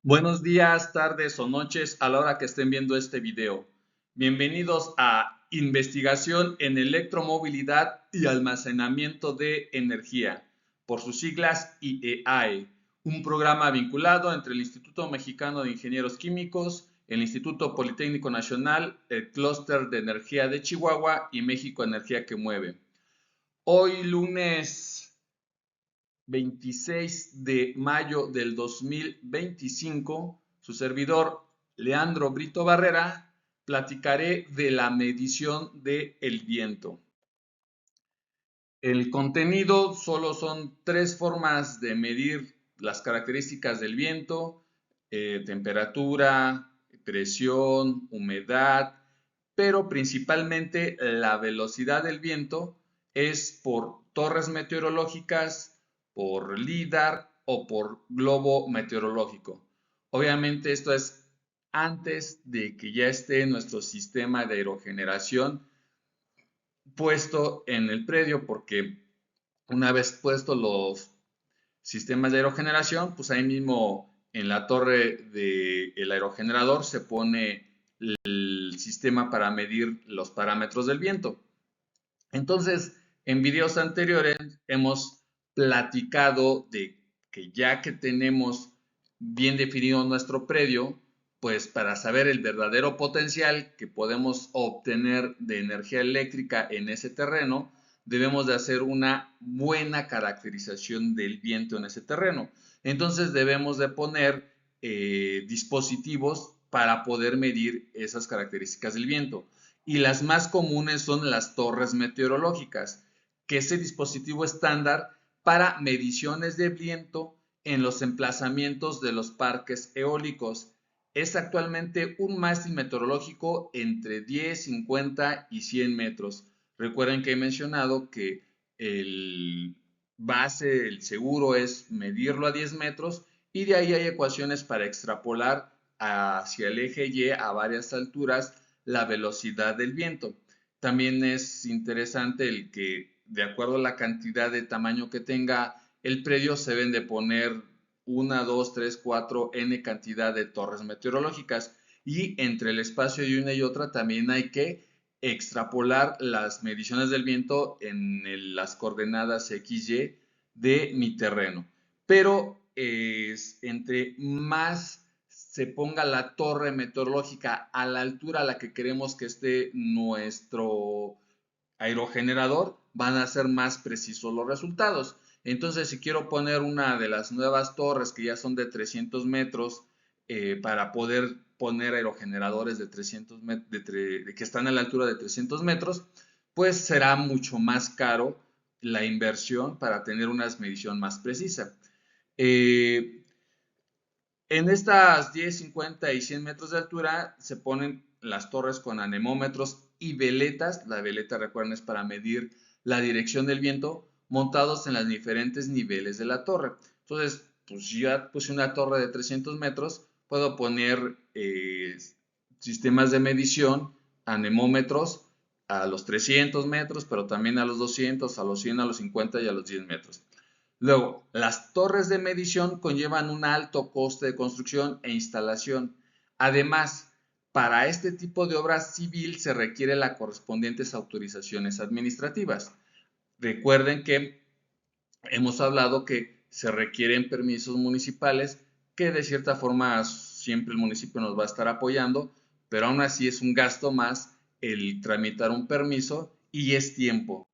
Buenos días, tardes o noches a la hora que estén viendo este video. Bienvenidos a Investigación en Electromovilidad y Almacenamiento de Energía, por sus siglas IEAE, un programa vinculado entre el Instituto Mexicano de Ingenieros Químicos, el Instituto Politécnico Nacional, el Clúster de Energía de Chihuahua y México Energía que Mueve. Hoy lunes 26 de mayo del 2025, su servidor Leandro Brito Barrera, platicaré de la medición del viento. El contenido solo son tres formas de medir las características del viento: temperatura, presión, humedad, pero principalmente la velocidad del viento es por torres meteorológicas, por LIDAR o por globo meteorológico. Obviamente esto es antes de que ya esté nuestro sistema de aerogeneración puesto en el predio, porque una vez puestos los sistemas de aerogeneración, pues ahí mismo en la torre del aerogenerador se pone el sistema para medir los parámetros del viento. Entonces, en videos anteriores hemos platicado de que ya que tenemos bien definido nuestro predio, pues para saber el verdadero potencial que podemos obtener de energía eléctrica en ese terreno, debemos de hacer una buena caracterización del viento en ese terreno. Entonces debemos de poner dispositivos para poder medir esas características del viento. Y las más comunes son las torres meteorológicas, que es el dispositivo estándar para mediciones de viento en los emplazamientos de los parques eólicos. Es actualmente un mástil meteorológico entre 10, 50 y 100 metros. Recuerden que he mencionado que el base, el seguro es medirlo a 10 metros y de ahí hay ecuaciones para extrapolar hacia el eje Y a varias alturas la velocidad del viento. También es interesante el que, de acuerdo a la cantidad de tamaño que tenga el predio, se deben de poner una, dos, tres, cuatro, n cantidad de torres meteorológicas. Y entre el espacio de una y otra también hay que extrapolar las mediciones del viento en las coordenadas XY de mi terreno. Pero entre más se ponga la torre meteorológica a la altura a la que queremos que esté nuestro aerogenerador, van a ser más precisos los resultados. Entonces, si quiero poner una de las nuevas torres que ya son de 300 metros, para poder poner aerogeneradores de 300 que están a la altura de 300 metros, pues será mucho más caro la inversión para tener una medición más precisa. En estas 10, 50 y 100 metros de altura se ponen las torres con anemómetros y veletas. La veleta, recuerden, es para medir la dirección del viento, montados en los diferentes niveles de la torre. Entonces, pues ya puse una torre de 300 metros, puedo poner sistemas de medición, anemómetros a los 300 metros, pero también a los 200, a los 100, a los 50 y a los 10 metros. Luego, las torres de medición conllevan un alto coste de construcción e instalación. Además, para este tipo de obra civil se requiere las correspondientes autorizaciones administrativas. Recuerden que hemos hablado que se requieren permisos municipales, que de cierta forma siempre el municipio nos va a estar apoyando, pero aún así es un gasto más el tramitar un permiso y es tiempo.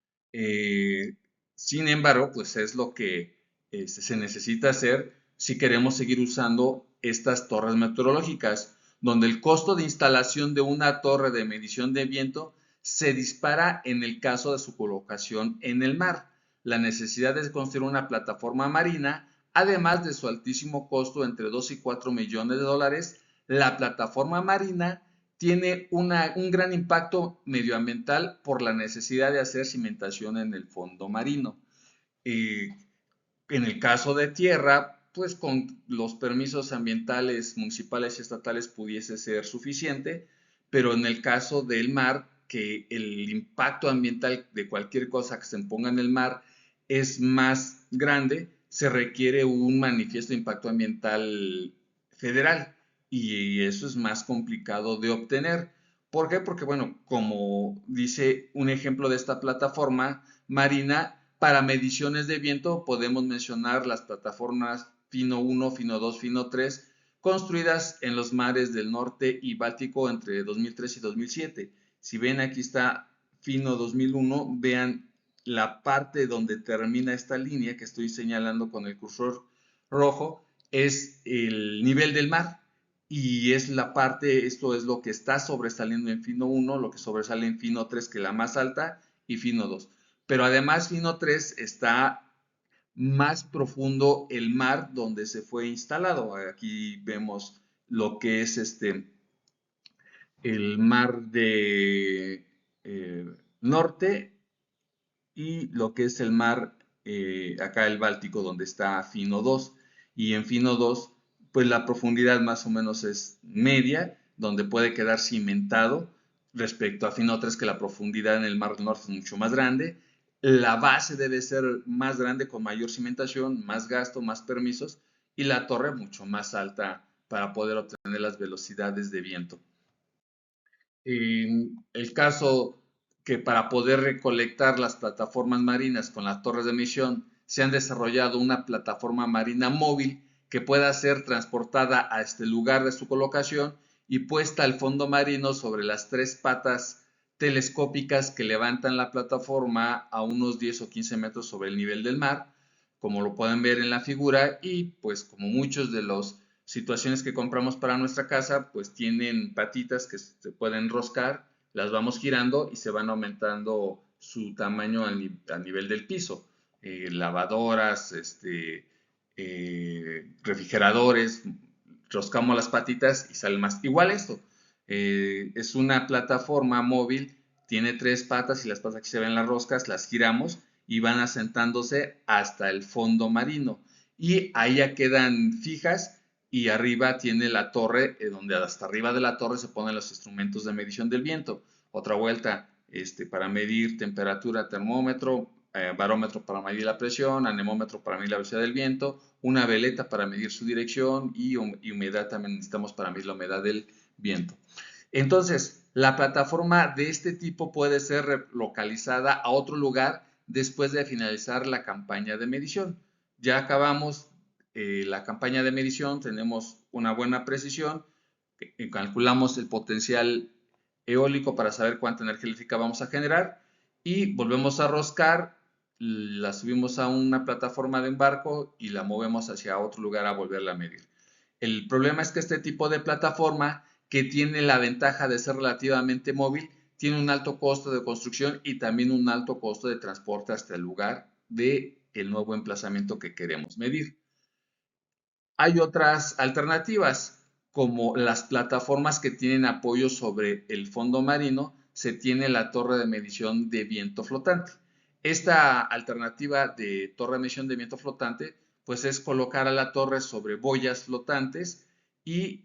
Sin embargo, pues es lo que se necesita hacer si queremos seguir usando estas torres meteorológicas, donde el costo de instalación de una torre de medición de viento se dispara en el caso de su colocación en el mar. La necesidad de construir una plataforma marina, además de su altísimo costo entre 2 y 4 millones de dólares, la plataforma marina tiene un gran impacto medioambiental por la necesidad de hacer cimentación en el fondo marino. En el caso de tierra, pues con los permisos ambientales municipales y estatales pudiese ser suficiente, pero en el caso del mar, que el impacto ambiental de cualquier cosa que se ponga en el mar es más grande, se requiere un manifiesto de impacto ambiental federal y eso es más complicado de obtener. ¿Por qué? Porque, bueno, como dice un ejemplo de esta plataforma marina, para mediciones de viento podemos mencionar las plataformas Fino 1, Fino 2, Fino 3, construidas en los mares del norte y Báltico entre 2003 y 2007. Si ven, aquí está Fino 2001, vean la parte donde termina esta línea que estoy señalando con el cursor rojo, es el nivel del mar y es la parte, esto es lo que está sobresaliendo en Fino 1, lo que sobresale en Fino 3, que es la más alta, y Fino 2. Pero además Fino 3 está más profundo el mar donde se fue instalado. Aquí vemos lo que es el mar de norte y lo que es el mar, acá el Báltico, donde está Fino 2. Y en Fino 2, pues la profundidad más o menos es media, donde puede quedar cimentado respecto a Fino 3, que la profundidad en el mar del norte es mucho más grande. La base debe ser más grande, con mayor cimentación, más gasto, más permisos, y la torre mucho más alta para poder obtener las velocidades de viento. En el caso que para poder recolectar las plataformas marinas con las torres de emisión se han desarrollado una plataforma marina móvil que pueda ser transportada a este lugar de su colocación y puesta al fondo marino sobre las tres patas telescópicas que levantan la plataforma a unos 10 o 15 metros sobre el nivel del mar, como lo pueden ver en la figura, y pues como muchos de los situaciones que compramos para nuestra casa, pues tienen patitas que se pueden enroscar, las vamos girando y se van aumentando su tamaño al nivel del piso. Lavadoras, refrigeradores, roscamos las patitas y sale más. Igual esto, es una plataforma móvil, tiene tres patas y las patas que se ven las roscas, las giramos y van asentándose hasta el fondo marino. Y ahí ya quedan fijas y arriba tiene la torre, donde hasta arriba de la torre se ponen los instrumentos de medición del viento. Otra vuelta, para medir temperatura, termómetro, barómetro para medir la presión, anemómetro para medir la velocidad del viento, una veleta para medir su dirección y humedad también necesitamos para medir la humedad del viento. Entonces, la plataforma de este tipo puede ser localizada a otro lugar después de finalizar la campaña de medición. Ya acabamos la campaña de medición, tenemos una buena precisión, calculamos el potencial eólico para saber cuánta energía eléctrica vamos a generar y volvemos a roscar, la subimos a una plataforma de embarco y la movemos hacia otro lugar a volverla a medir. El problema es que este tipo de plataforma, que tiene la ventaja de ser relativamente móvil, tiene un alto costo de construcción y también un alto costo de transporte hasta el lugar del nuevo emplazamiento que queremos medir. Hay otras alternativas, como las plataformas que tienen apoyo sobre el fondo marino, se tiene la torre de medición de viento flotante. Esta alternativa de torre de medición de viento flotante, pues es colocar a la torre sobre boyas flotantes y,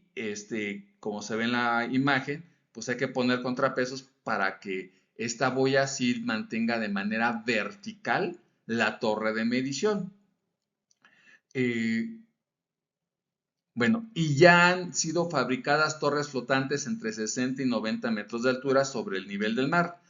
como se ve en la imagen, pues hay que poner contrapesos para que esta boya sí mantenga de manera vertical la torre de medición. Eh, bueno, y ya han sido fabricadas torres flotantes entre 60 y 90 metros de altura sobre el nivel del mar.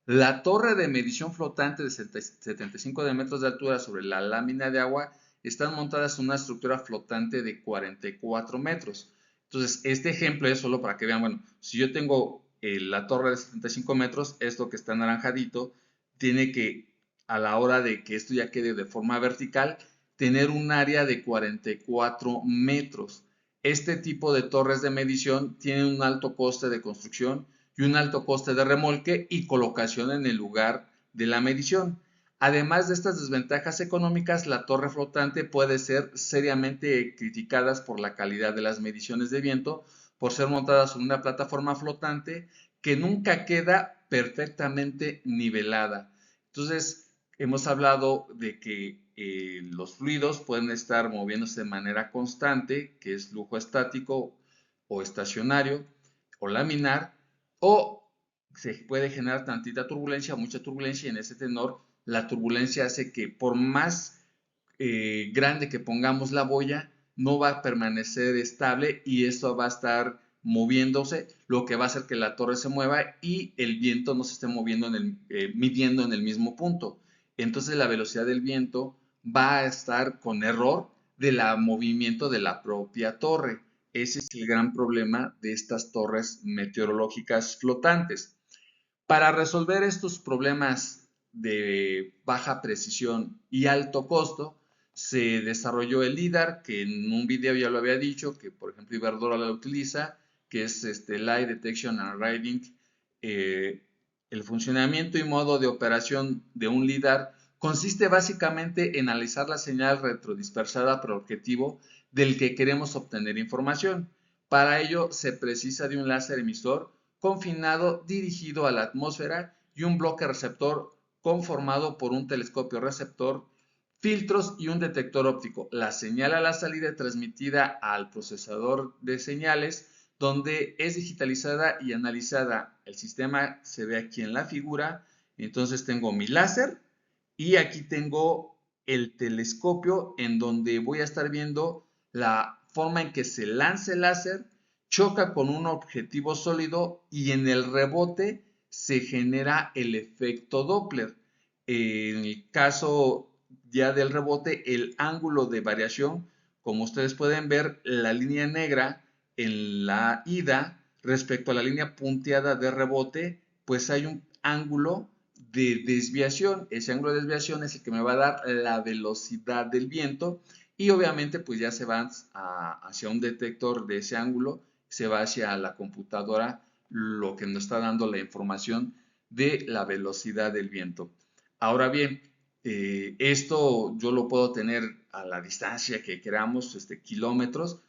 La torre de medición flotante de 75 metros de altura sobre la lámina de agua están montadas en una estructura flotante de 44 metros. Entonces, este ejemplo es solo para que vean, bueno, si yo tengo la torre de 75 metros, esto que está anaranjadito, tiene que, a la hora de que esto ya quede de forma vertical, tener un área de 44 metros. Este tipo de torres de medición tienen un alto coste de construcción y un alto coste de remolque y colocación en el lugar de la medición. Además de estas desventajas económicas, la torre flotante puede ser seriamente criticada por la calidad de las mediciones de viento, por ser montada sobre una plataforma flotante que nunca queda perfectamente nivelada. Entonces, hemos hablado de que los fluidos pueden estar moviéndose de manera constante, que es flujo estático o estacionario o laminar, o se puede generar tantita turbulencia o mucha turbulencia, y en ese tenor la turbulencia hace que por más grande que pongamos la boya, no va a permanecer estable y eso va a estar moviéndose, lo que va a hacer que la torre se mueva y el viento no se esté moviendo midiendo en el mismo punto. Entonces la velocidad del viento va a estar con error del movimiento de la propia torre. Ese es el gran problema de estas torres meteorológicas flotantes. Para resolver estos problemas de baja precisión y alto costo, se desarrolló el LIDAR, que en un video ya lo había dicho, que por ejemplo Iberdrola lo utiliza, que es Light Detection and Reading. El funcionamiento y modo de operación de un LIDAR consiste básicamente en analizar la señal retrodispersada por objetivo del que queremos obtener información. Para ello se precisa de un láser emisor confinado dirigido a la atmósfera y un bloque receptor conformado por un telescopio receptor, filtros y un detector óptico. La señal a la salida es transmitida al procesador de señales, donde es digitalizada y analizada. El sistema se ve aquí en la figura. Entonces tengo mi láser y aquí tengo el telescopio en donde voy a estar viendo la forma en que se lanza el láser, choca con un objetivo sólido y en el rebote se genera el efecto Doppler. En el caso ya del rebote, el ángulo de variación, como ustedes pueden ver, la línea negra en la ida respecto a la línea punteada de rebote, pues hay un ángulo de desviación. Ese ángulo de desviación es el que me va a dar la velocidad del viento y obviamente pues ya se va hacia un detector de ese ángulo, se va hacia la computadora, lo que nos está dando la información de la velocidad del viento. Ahora bien, esto yo lo puedo tener a la distancia que queramos, kilómetros.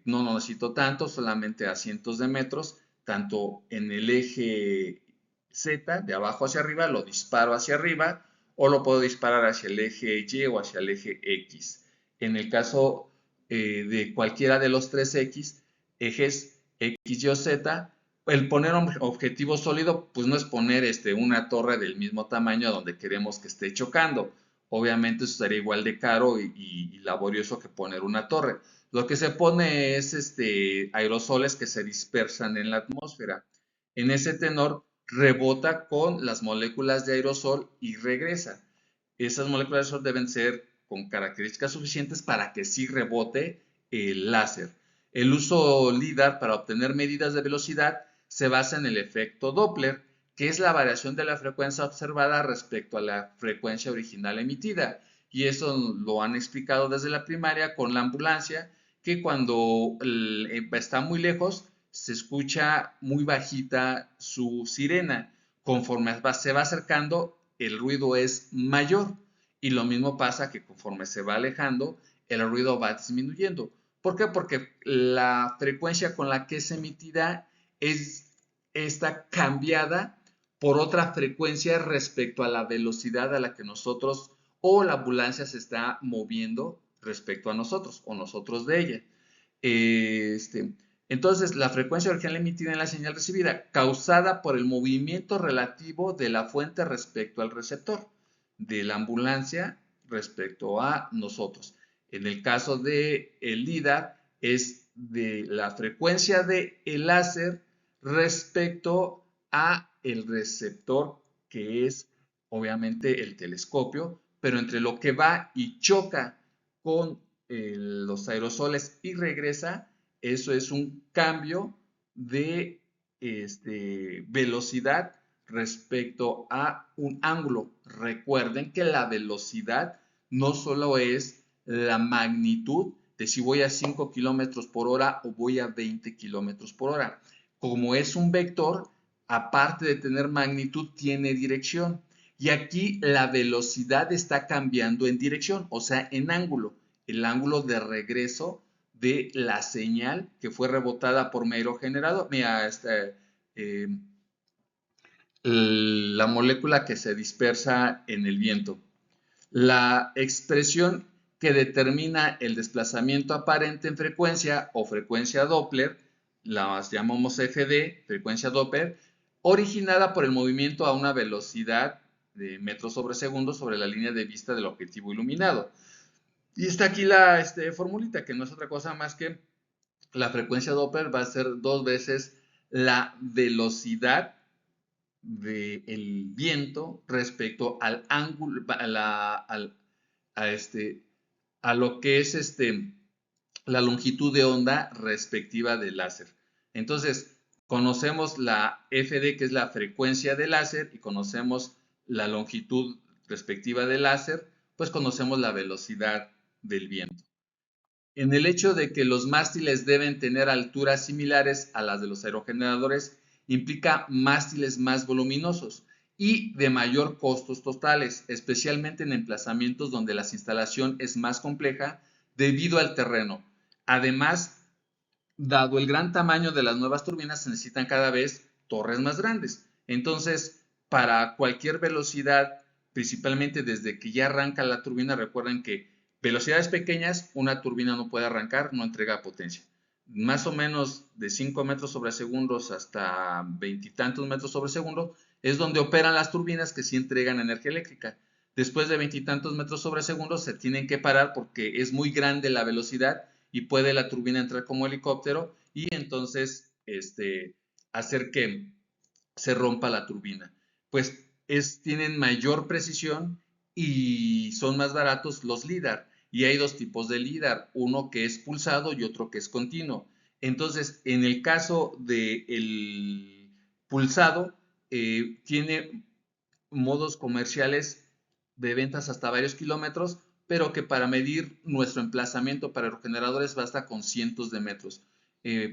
No necesito tanto, solamente a cientos de metros, tanto en el eje Z, de abajo hacia arriba, lo disparo hacia arriba, o lo puedo disparar hacia el eje Y o hacia el eje X. En el caso de cualquiera de los tres ejes X, Y o Z, el poner un objetivo sólido, pues no es poner una torre del mismo tamaño donde queremos que esté chocando. Obviamente eso sería igual de caro y laborioso que poner una torre. Lo que se pone es aerosoles que se dispersan en la atmósfera. En ese tenor rebota con las moléculas de aerosol y regresa. Esas moléculas de aerosol deben ser con características suficientes para que sí rebote el láser. El uso LIDAR para obtener medidas de velocidad se basa en el efecto Doppler, que es la variación de la frecuencia observada respecto a la frecuencia original emitida. Y eso lo han explicado desde la primaria con la ambulancia, que cuando está muy lejos se escucha muy bajita su sirena. Conforme se va acercando, el ruido es mayor. Y lo mismo pasa que conforme se va alejando, el ruido va disminuyendo. ¿Por qué? Porque la frecuencia con la que es emitida está cambiada por otra frecuencia respecto a la velocidad a la que nosotros o la ambulancia se está moviendo respecto a nosotros o nosotros de ella. Entonces, la frecuencia original emitida en la señal recibida, causada por el movimiento relativo de la fuente respecto al receptor, de la ambulancia respecto a nosotros. En el caso del LIDAR, es de la frecuencia del láser respecto a el receptor, que es obviamente el telescopio, pero entre lo que va y choca con los aerosoles y regresa, eso es un cambio de velocidad respecto a un ángulo. Recuerden que la velocidad no solo es la magnitud de si voy a 5 kilómetros por hora o voy a 20 kilómetros por hora. Como es un vector, aparte de tener magnitud, tiene dirección. Y aquí la velocidad está cambiando en dirección, o sea, en ángulo. El ángulo de regreso de la señal que fue rebotada por mi aerogenerador. Mira, la molécula que se dispersa en el viento. La expresión que determina el desplazamiento aparente en frecuencia o frecuencia Doppler, la llamamos FD, frecuencia Doppler, originada por el movimiento a una velocidad de metros sobre segundo sobre la línea de vista del objetivo iluminado. Y está aquí la formulita, que no es otra cosa más que la frecuencia Doppler va a ser 2 veces la velocidad del viento respecto al ángulo, a lo que es la longitud de onda respectiva del láser. Entonces, conocemos la FD, que es la frecuencia del láser, y conocemos la longitud respectiva del láser, pues conocemos la velocidad del viento. En el hecho de que los mástiles deben tener alturas similares a las de los aerogeneradores, implica mástiles más voluminosos y de mayor costos totales, especialmente en emplazamientos donde la instalación es más compleja debido al terreno. Además, dado el gran tamaño de las nuevas turbinas, se necesitan cada vez torres más grandes. Entonces, para cualquier velocidad, principalmente desde que ya arranca la turbina, recuerden que velocidades pequeñas, una turbina no puede arrancar, no entrega potencia. Más o menos de 5 metros sobre segundos hasta 20 y tantos metros sobre segundo es donde operan las turbinas que sí entregan energía eléctrica. Después de 20 y tantos metros sobre segundo se tienen que parar porque es muy grande la velocidad y puede la turbina entrar como helicóptero y entonces hacer que se rompa la turbina. Pues tienen mayor precisión y son más baratos los LIDAR. Y hay dos tipos de LIDAR, uno que es pulsado y otro que es continuo. Entonces, en el caso del pulsado, tiene modos comerciales de ventas hasta varios kilómetros, pero que para medir nuestro emplazamiento para aerogeneradores basta con cientos de metros,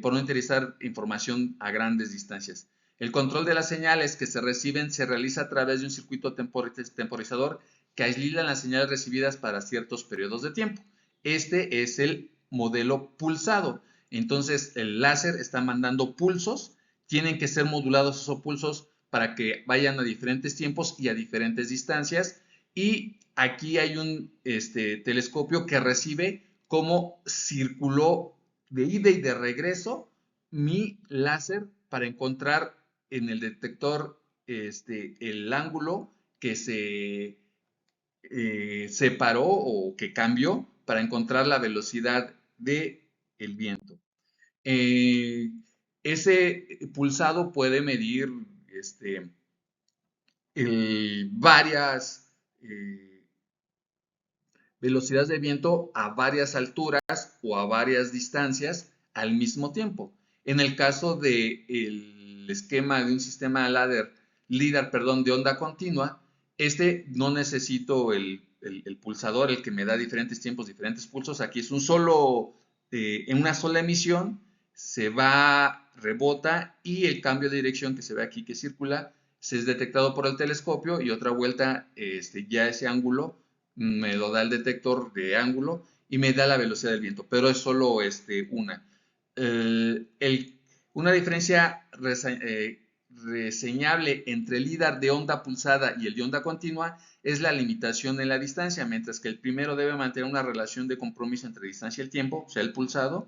por no interesar información a grandes distancias. El control de las señales que se reciben se realiza a través de un circuito temporizador que aísla las señales recibidas para ciertos periodos de tiempo. Este es el modelo pulsado. Entonces, el láser está mandando pulsos, tienen que ser modulados esos pulsos para que vayan a diferentes tiempos y a diferentes distancias. Y aquí hay un telescopio que recibe cómo circuló de ida y de regreso mi láser para encontrar en el detector el ángulo que se separó o que cambió para encontrar la velocidad del viento. Eh, ese pulsado puede medir varias velocidades de viento a varias alturas o a varias distancias al mismo tiempo. En el caso del esquema de un sistema LIDAR, de onda continua, no necesito el pulsador, el que me da diferentes tiempos, diferentes pulsos. Aquí es en una sola emisión, se va, rebota y el cambio de dirección que se ve aquí que circula, se es detectado por el telescopio y otra vuelta ya ese ángulo me lo da el detector de ángulo y me da la velocidad del viento, pero es solo una. Una diferencia reseñable entre el LIDAR de onda pulsada y el de onda continua es la limitación en la distancia, mientras que el primero debe mantener una relación de compromiso entre distancia y el tiempo, o sea, el pulsado,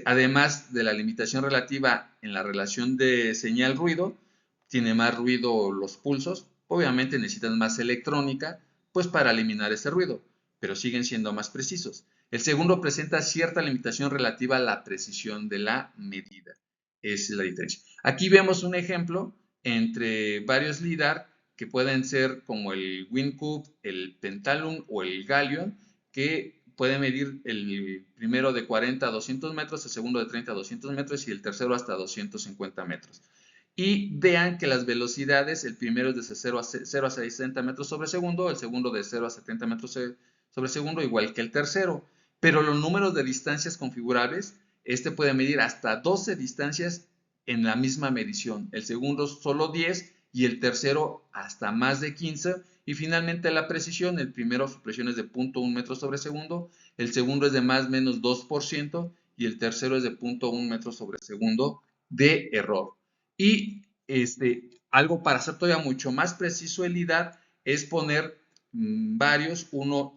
además de la limitación relativa en la relación de señal-ruido, tiene más ruido los pulsos, obviamente necesitan más electrónica, pues para eliminar ese ruido, pero siguen siendo más precisos. El segundo presenta cierta limitación relativa a la precisión de la medida. Esa es la diferencia. Aquí vemos un ejemplo entre varios LIDAR que pueden ser como el WinCube, el Pentalum o el Gallium, que puede medir el primero de 40 a 200 metros, el segundo de 30 a 200 metros y el tercero hasta 250 metros. Y vean que las velocidades, el primero es de 0 a 60 metros sobre segundo, el segundo de 0 a 70 metros sobre segundo, igual que el tercero. Pero los números de distancias configurables, puede medir hasta 12 distancias en la misma medición. El segundo solo 10 y el tercero hasta más de 15. Y finalmente la precisión, el primero su presión es de 0.1 metros sobre segundo, el segundo es de más o menos 2% y el tercero es de 0.1 metros sobre segundo de error. Y algo para hacer todavía mucho más preciso el LIDAR es poner varios, uno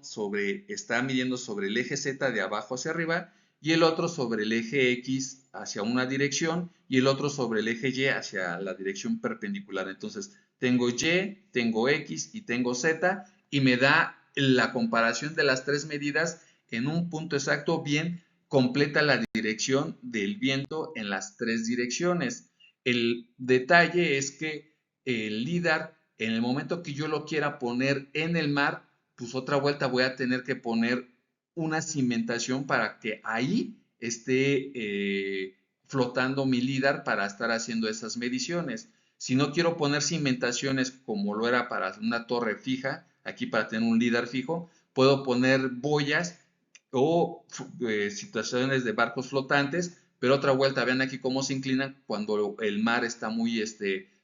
está midiendo sobre el eje Z de abajo hacia arriba y el otro sobre el eje X hacia una dirección y el otro sobre el eje Y hacia la dirección perpendicular. Entonces tengo Y, tengo X y tengo Z y me da la comparación de las tres medidas en un punto exacto, bien completa la dirección del viento en las tres direcciones. El detalle es que el LIDAR, en el momento que yo lo quiera poner en el mar, pues otra vuelta voy a tener que poner una cimentación para que ahí esté flotando mi LIDAR para estar haciendo esas mediciones. Si no quiero poner cimentaciones como lo era para una torre fija, aquí para tener un LIDAR fijo, puedo poner boyas o situaciones de barcos flotantes, pero otra vuelta, vean aquí cómo se inclinan cuando el mar está muy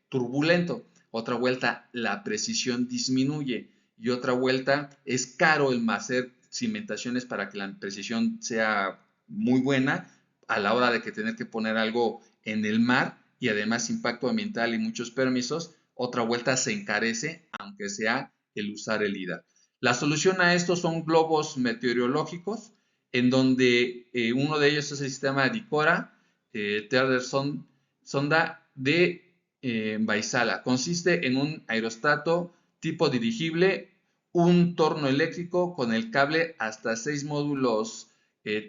turbulento. Otra vuelta, la precisión disminuye. Y otra vuelta, es caro el hacer cimentaciones para que la precisión sea muy buena a la hora de que tener que poner algo en el mar y además impacto ambiental y muchos permisos. Otra vuelta se encarece, aunque sea el usar el IDA. La solución a esto son globos meteorológicos, en donde uno de ellos es el sistema DICORA, Tearder Sonda de Vaisala. Consiste en un aerostato tipo dirigible, un torno eléctrico con el cable hasta 6 módulos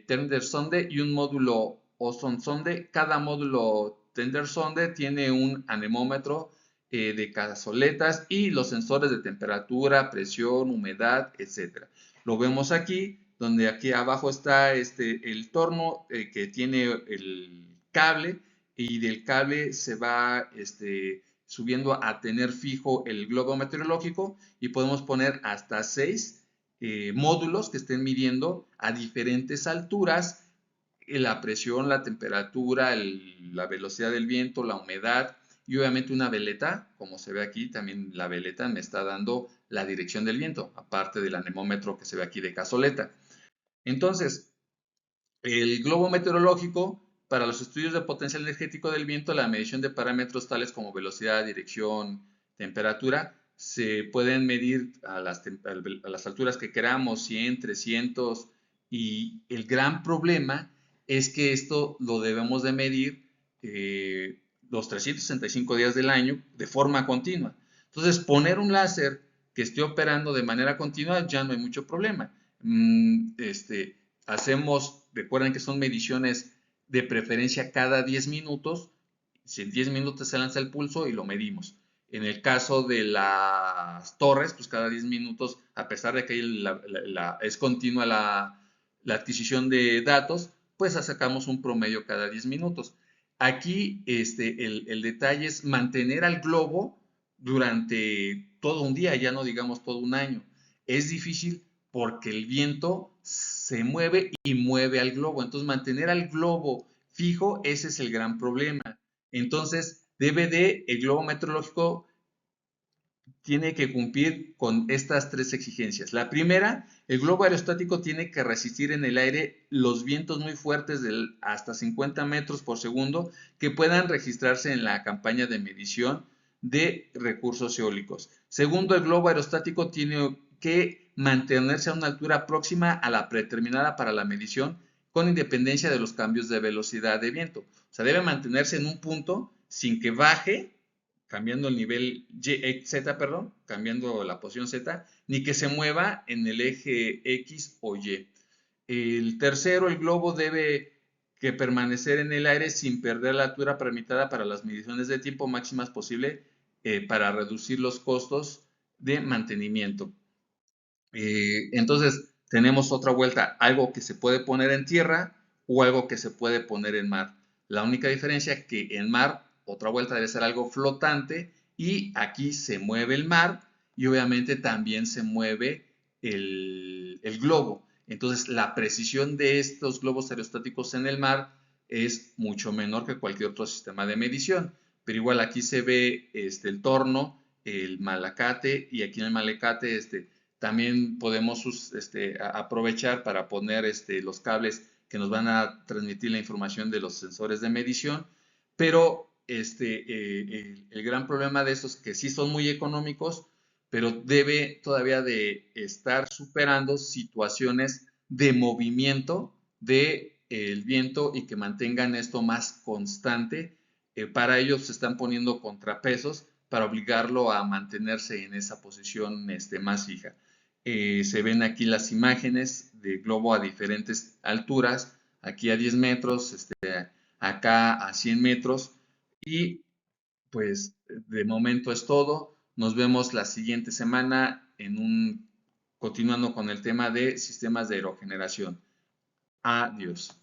Tender Sonde y un módulo Ozone Sonde. Cada módulo Tender Sonde tiene un anemómetro de cazoletas y los sensores de temperatura, presión, humedad, etcétera. Lo vemos aquí, donde aquí abajo está el torno que tiene el cable y del cable se va subiendo a tener fijo el globo meteorológico y podemos poner hasta 6 módulos que estén midiendo a diferentes alturas la presión, la temperatura, la velocidad del viento, la humedad y obviamente una veleta, como se ve aquí, también la veleta me está dando la dirección del viento, aparte del anemómetro que se ve aquí de cazoleta. Entonces, el globo meteorológico, para los estudios de potencial energético del viento, la medición de parámetros tales como velocidad, dirección, temperatura, se pueden medir a las alturas que queramos, 100, 300, y el gran problema es que esto lo debemos de medir los 365 días del año de forma continua. Entonces, poner un láser que esté operando de manera continua ya no hay mucho problema. Hacemos, recuerden que son mediciones de preferencia cada 10 minutos, si en 10 minutos se lanza el pulso y lo medimos. En el caso de las torres, pues cada 10 minutos, a pesar de que es continua la adquisición de datos, pues sacamos un promedio cada 10 minutos. Aquí el detalle es mantener al globo durante todo un día, ya no digamos todo un año. Es difícil porque el viento se mueve y mueve al globo. Entonces, mantener al globo fijo, ese es el gran problema. Entonces, el globo meteorológico tiene que cumplir con estas tres exigencias. La primera, el globo aerostático tiene que resistir en el aire los vientos muy fuertes de hasta 50 metros por segundo que puedan registrarse en la campaña de medición de recursos eólicos. Segundo, el globo aerostático tiene que mantenerse a una altura próxima a la predeterminada para la medición con independencia de los cambios de velocidad de viento. O sea, debe mantenerse en un punto sin que baje cambiando el nivel Z, perdón, cambiando la posición Z, ni que se mueva en el eje X o Y. El tercero, el globo debe que permanecer en el aire sin perder la altura permitida para las mediciones de tiempo máximas posible para reducir los costos de mantenimiento. Entonces, tenemos otra vuelta, algo que se puede poner en tierra o algo que se puede poner en mar. La única diferencia es que en mar, otra vuelta debe ser algo flotante y aquí se mueve el mar y obviamente también se mueve el globo. Entonces, la precisión de estos globos aerostáticos en el mar es mucho menor que cualquier otro sistema de medición. Pero igual aquí se ve el torno, el malacate y aquí en el malacate también podemos aprovechar para poner los cables que nos van a transmitir la información de los sensores de medición, pero el gran problema de estos es que sí son muy económicos, pero debe todavía de estar superando situaciones de movimiento del viento y que mantengan esto más constante. Para ello se están poniendo contrapesos para obligarlo a mantenerse en esa posición más fija. Se ven aquí las imágenes de globo a diferentes alturas, aquí a 10 metros, acá a 100 metros. Y pues de momento es todo. Nos vemos la siguiente semana continuando con el tema de sistemas de aerogeneración. Adiós.